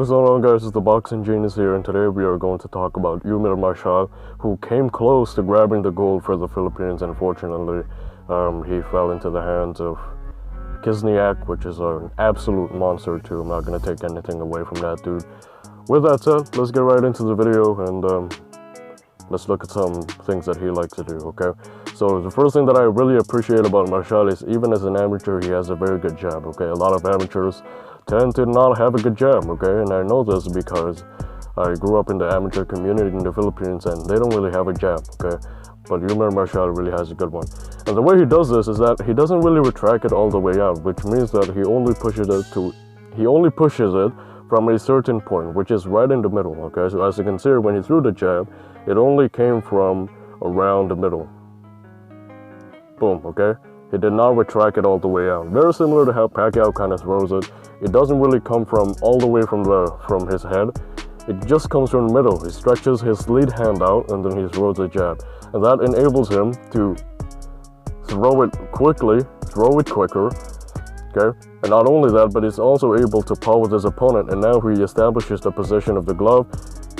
What's going on, guys? It's the Boxing Genius here, and today we are going to talk about Eumir Marcial, who came close to grabbing the gold for the Philippines. Unfortunately, he fell into the hands of Kisniak, which is an absolute monster too. I'm not going to take anything away from that dude. With that said, let's get right into the video and let's look at some things that he likes to do, okay? So the first thing that I really appreciate about Marcial is even as an amateur, he has a very good jab, okay? A lot of amateurs tend to not have a good jab, okay? And I know this because I grew up in the amateur community in the Philippines and they don't really have a jab, okay? But Eumir Marcial really has a good one. And the way he does this is that he doesn't really retract it all the way out, which means that he only pushes it from a certain point, which is right in the middle, okay? So as you can see, when he threw the jab, it only came from around the middle. Boom, okay? He did not retract it all the way out. Very similar to how Pacquiao kind of throws it. It doesn't really come from all the way from his head. It just comes from the middle. He stretches his lead hand out and then he throws a jab. And that enables him to throw it quickly, throw it quicker, okay? And not only that, but he's also able to paw with his opponent. And now he establishes the position of the glove.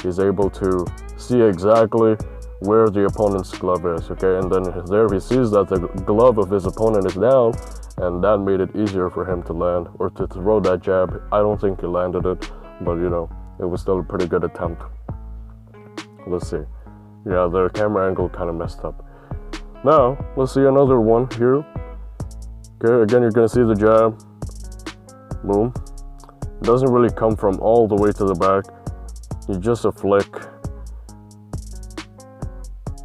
He's able to see exactly where the opponent's glove is, okay? And then there he sees that the glove of his opponent is down, and that made it easier for him to land or to throw that jab. I don't think he landed it, but you know, it was still a pretty good attempt. Let's see. Yeah, the camera angle kind of messed up. Now, let's see another one here. Okay, again, you're gonna see the jab. Boom. It doesn't really come from all the way to the back. It's just a flick.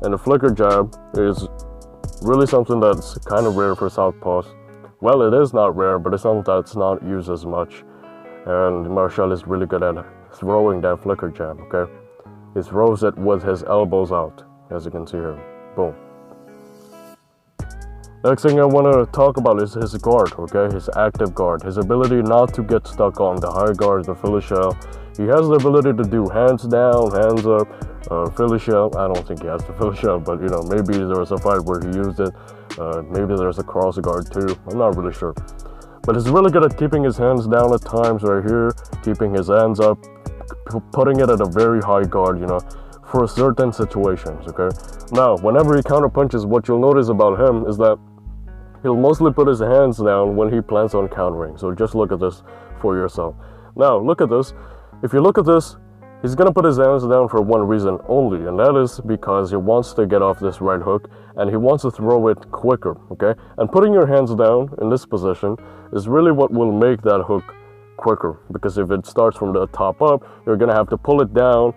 And the flicker jab is really something that's kind of rare for southpaws. Well, it is not rare, but it's something that's not used as much. And Marcial is really good at throwing that flicker jab, okay? He throws it with his elbows out, as you can see here. Boom. Next thing I want to talk about is his guard, okay? His active guard. His ability not to get stuck on the high guard, the Philly shell. He has the ability to do hands down, hands up, Philly shell. I don't think he has the Philly shell, but you know, maybe there was a fight where he used it. Maybe there's a cross guard too. I'm not really sure. But he's really good at keeping his hands down at times right here, keeping his hands up, putting it at a very high guard, you know, for certain situations, okay? Now, whenever he counter punches, what you'll notice about him is that he'll mostly put his hands down when he plans on countering. So just look at this for yourself. Now, look at this. If you look at this, he's going to put his hands down for one reason only, and that is because he wants to get off this right hook, and he wants to throw it quicker, okay? And putting your hands down in this position is really what will make that hook quicker, because if it starts from the top up, you're going to have to pull it down,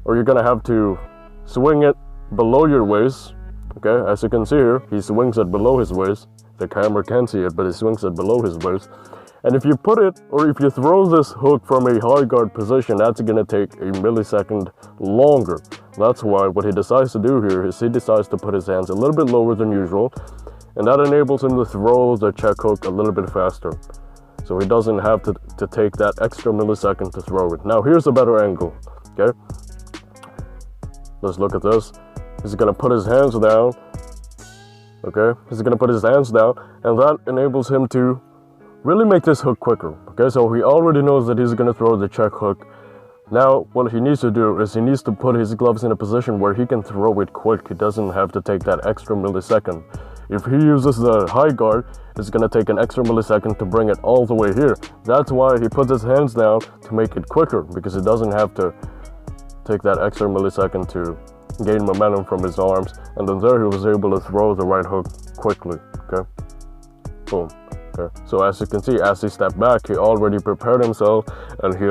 or you're going to have to swing it below your waist, okay? As you can see here, he swings it below his waist. The camera can't see it, but he swings it below his waist. And if you put it, or if you throw this hook from a high guard position, that's going to take a millisecond longer. That's why what he decides to do here is he decides to put his hands a little bit lower than usual, and that enables him to throw the check hook a little bit faster. So he doesn't have to take that extra millisecond to throw it. Now here's a better angle, okay? Let's look at this. He's going to put his hands down, okay? He's going to put his hands down, and that enables him to really make this hook quicker, okay? So he already knows that he's going to throw the check hook. Now, what he needs to do is he needs to put his gloves in a position where he can throw it quick. He doesn't have to take that extra millisecond. If he uses the high guard, it's going to take an extra millisecond to bring it all the way here. That's why he puts his hands down to make it quicker, because he doesn't have to take that extra millisecond to gain momentum from his arms. And then there he was able to throw the right hook quickly, okay? Boom. Okay. So as you can see, as he stepped back, he already prepared himself, and he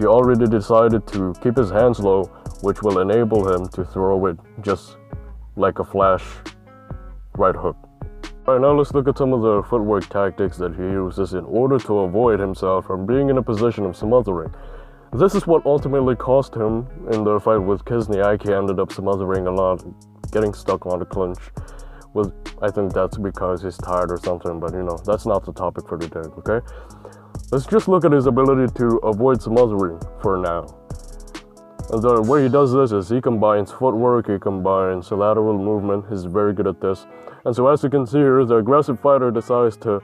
already decided to keep his hands low, which will enable him to throw it just like a flash right hook. Alright, now let's look at some of the footwork tactics that he uses in order to avoid himself from being in a position of smothering. This is what ultimately cost him in the fight with Kisniak. He ended up smothering a lot, getting stuck on the clinch. I think that's because he's tired or something, but you know, that's not the topic for today, okay? Let's just look at his ability to avoid smothering for now. And the way he does this is he combines footwork, he combines lateral movement. He's very good at this. And so as you can see here, the aggressive fighter decides to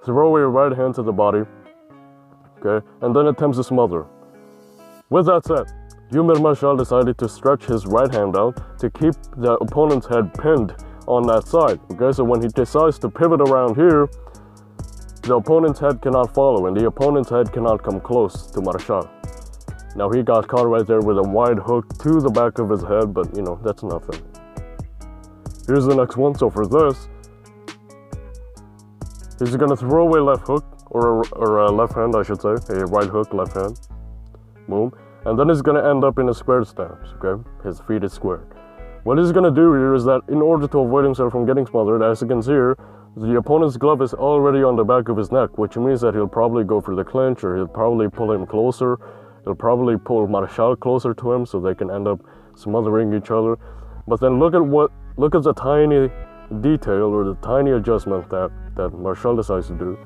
throw a right hand to the body, okay, and then attempts to smother. With that said, Eumir Marcial decided to stretch his right hand out to keep the opponent's head pinned on that side, okay, so when he decides to pivot around here, the opponent's head cannot follow, and the opponent's head cannot come close to Marcial. Now he got caught right there with a wide hook to the back of his head, but you know, that's nothing. Here's the next one. So for this, he's gonna throw a left hook, or a left hand, I should say, a right hook, left hand, boom, and then he's gonna end up in a squared stance, okay? His feet is squared. What he's gonna do here is that in order to avoid himself from getting smothered, as you can see here, the opponent's glove is already on the back of his neck, which means that he'll probably go for the clinch, or he'll probably pull him closer. He'll probably pull Marcial closer to him so they can end up smothering each other. But then look at the tiny detail, or the tiny adjustment that Marcial decides to do,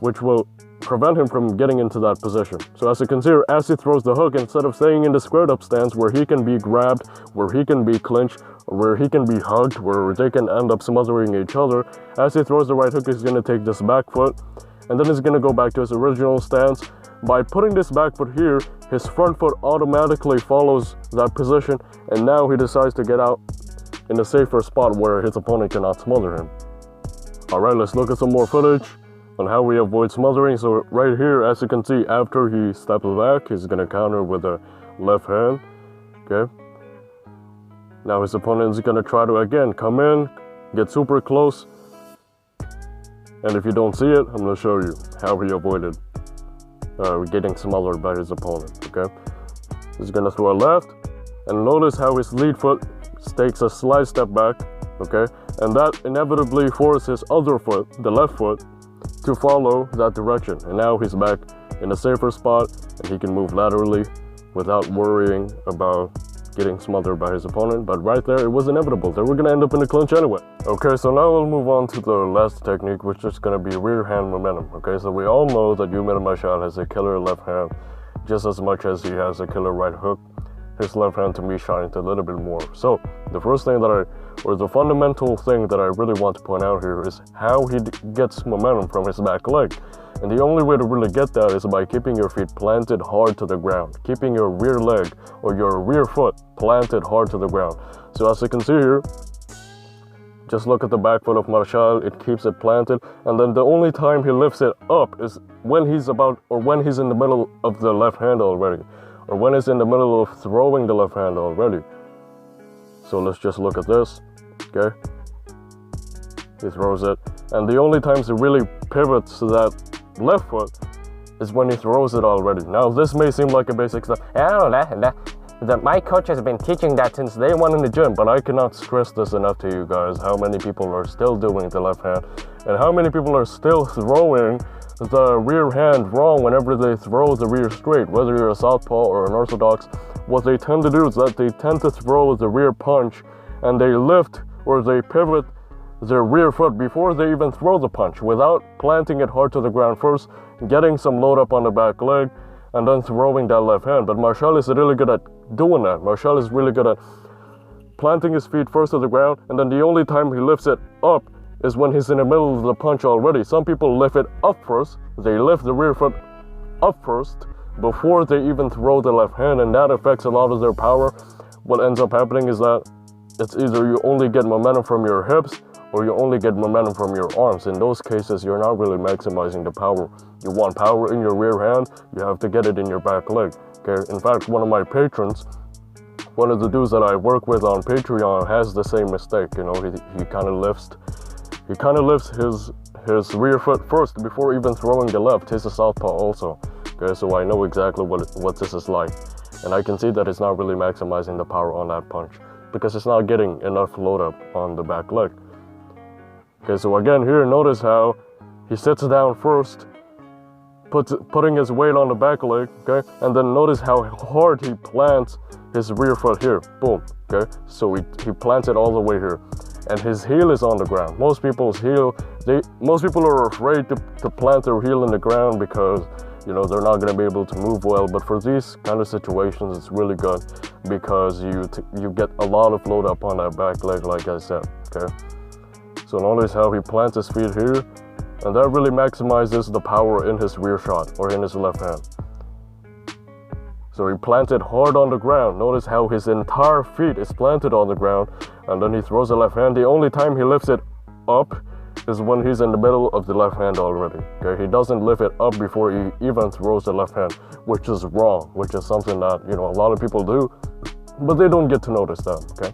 which will prevent him from getting into that position. So as you can see here, as he throws the hook, instead of staying in the squared up stance where he can be grabbed, where he can be clinched, or where he can be hugged, where they can end up smothering each other, as he throws the right hook, he's going to take this back foot, and then he's going to go back to his original stance. By putting this back foot here, his front foot automatically follows that position, and now he decides to get out in a safer spot where his opponent cannot smother him. Alright, let's look at some more footage on how we avoid smothering. So right here, as you can see, after he steps back, he's going to counter with a left hand, okay? Now his opponent is going to try to, again, come in, get super close, and if you don't see it, I'm going to show you how he avoided getting smothered by his opponent, okay? He's going to throw a left, and notice how his lead foot takes a slight step back, okay? And that inevitably forces his other foot, the left foot, to follow that direction. And now he's back in a safer spot, and he can move laterally without worrying about getting smothered by his opponent. But right there, it was inevitable. They were going to end up in a clinch anyway. Okay, so now we'll move on to the last technique, which is going to be rear hand momentum. Okay, so we all know that Eumir Marcial has a killer left hand just as much as he has a killer right hook. His left hand to me shines a little bit more. So the first thing the fundamental thing that I really want to point out here is how he gets momentum from his back leg. And the only way to really get that is by keeping your feet planted hard to the ground, keeping your rear leg or your rear foot planted hard to the ground. So as you can see here, just look at the back foot of Marcial, it keeps it planted, and then the only time he lifts it up is when he's in the middle of the left hand already, or when he's in the middle of throwing the left hand already. So let's just look at this, okay? He throws it, and the only times he really pivots to that left foot is when he throws it already. Now this may seem like a basic stuff. That my coach has been teaching that since day one in the gym, but I cannot stress this enough to you guys, how many people are still doing the left hand, and how many people are still throwing the rear hand wrong whenever they throw the rear straight. Whether you're a southpaw or an orthodox, what they tend to do is that they tend to throw the rear punch, and they lift or they pivot their rear foot before they even throw the punch, without planting it hard to the ground first, getting some load up on the back leg, and then throwing that left hand. But Marcial is really good at doing that. Marcial is really good at planting his feet first to the ground, and then the only time he lifts it up is when he's in the middle of the punch already. Some people lift it up first. They lift the rear foot up first before they even throw the left hand, and that affects a lot of their power. What ends up happening is that it's either you only get momentum from your hips, or you only get momentum from your arms. In those cases, you're not really maximizing the power. You want power in your rear hand, you have to get it in your back leg. Okay. In fact, one of my patrons, one of the dudes that I work with on Patreon, has the same mistake. You know, he kind of lifts his rear foot first before even throwing the left. He's a southpaw also. Okay, so I know exactly what this is like, and I can see that it's not really maximizing the power on that punch because it's not getting enough load up on the back leg. Okay, so again here, notice how he sits down first, putting his weight on the back leg, okay? And then notice how hard he plants his rear foot here, boom, okay? So he plants it all the way here, and his heel is on the ground. Most people are afraid to plant their heel in the ground because, you know, they're not going to be able to move well. But for these kind of situations, it's really good because you get a lot of load up on that back leg, like I said, okay? So notice how he plants his feet here, And that really maximizes the power in his rear shot or in his left hand. So he planted hard on the ground. Notice how his entire feet is planted on the ground, and then he throws the left hand. The only time he lifts it up is when he's in the middle of the left hand already. Okay, he doesn't lift it up before he even throws the left hand, which is wrong, which is something that, you know, a lot of people do, but they don't get to notice that. Okay.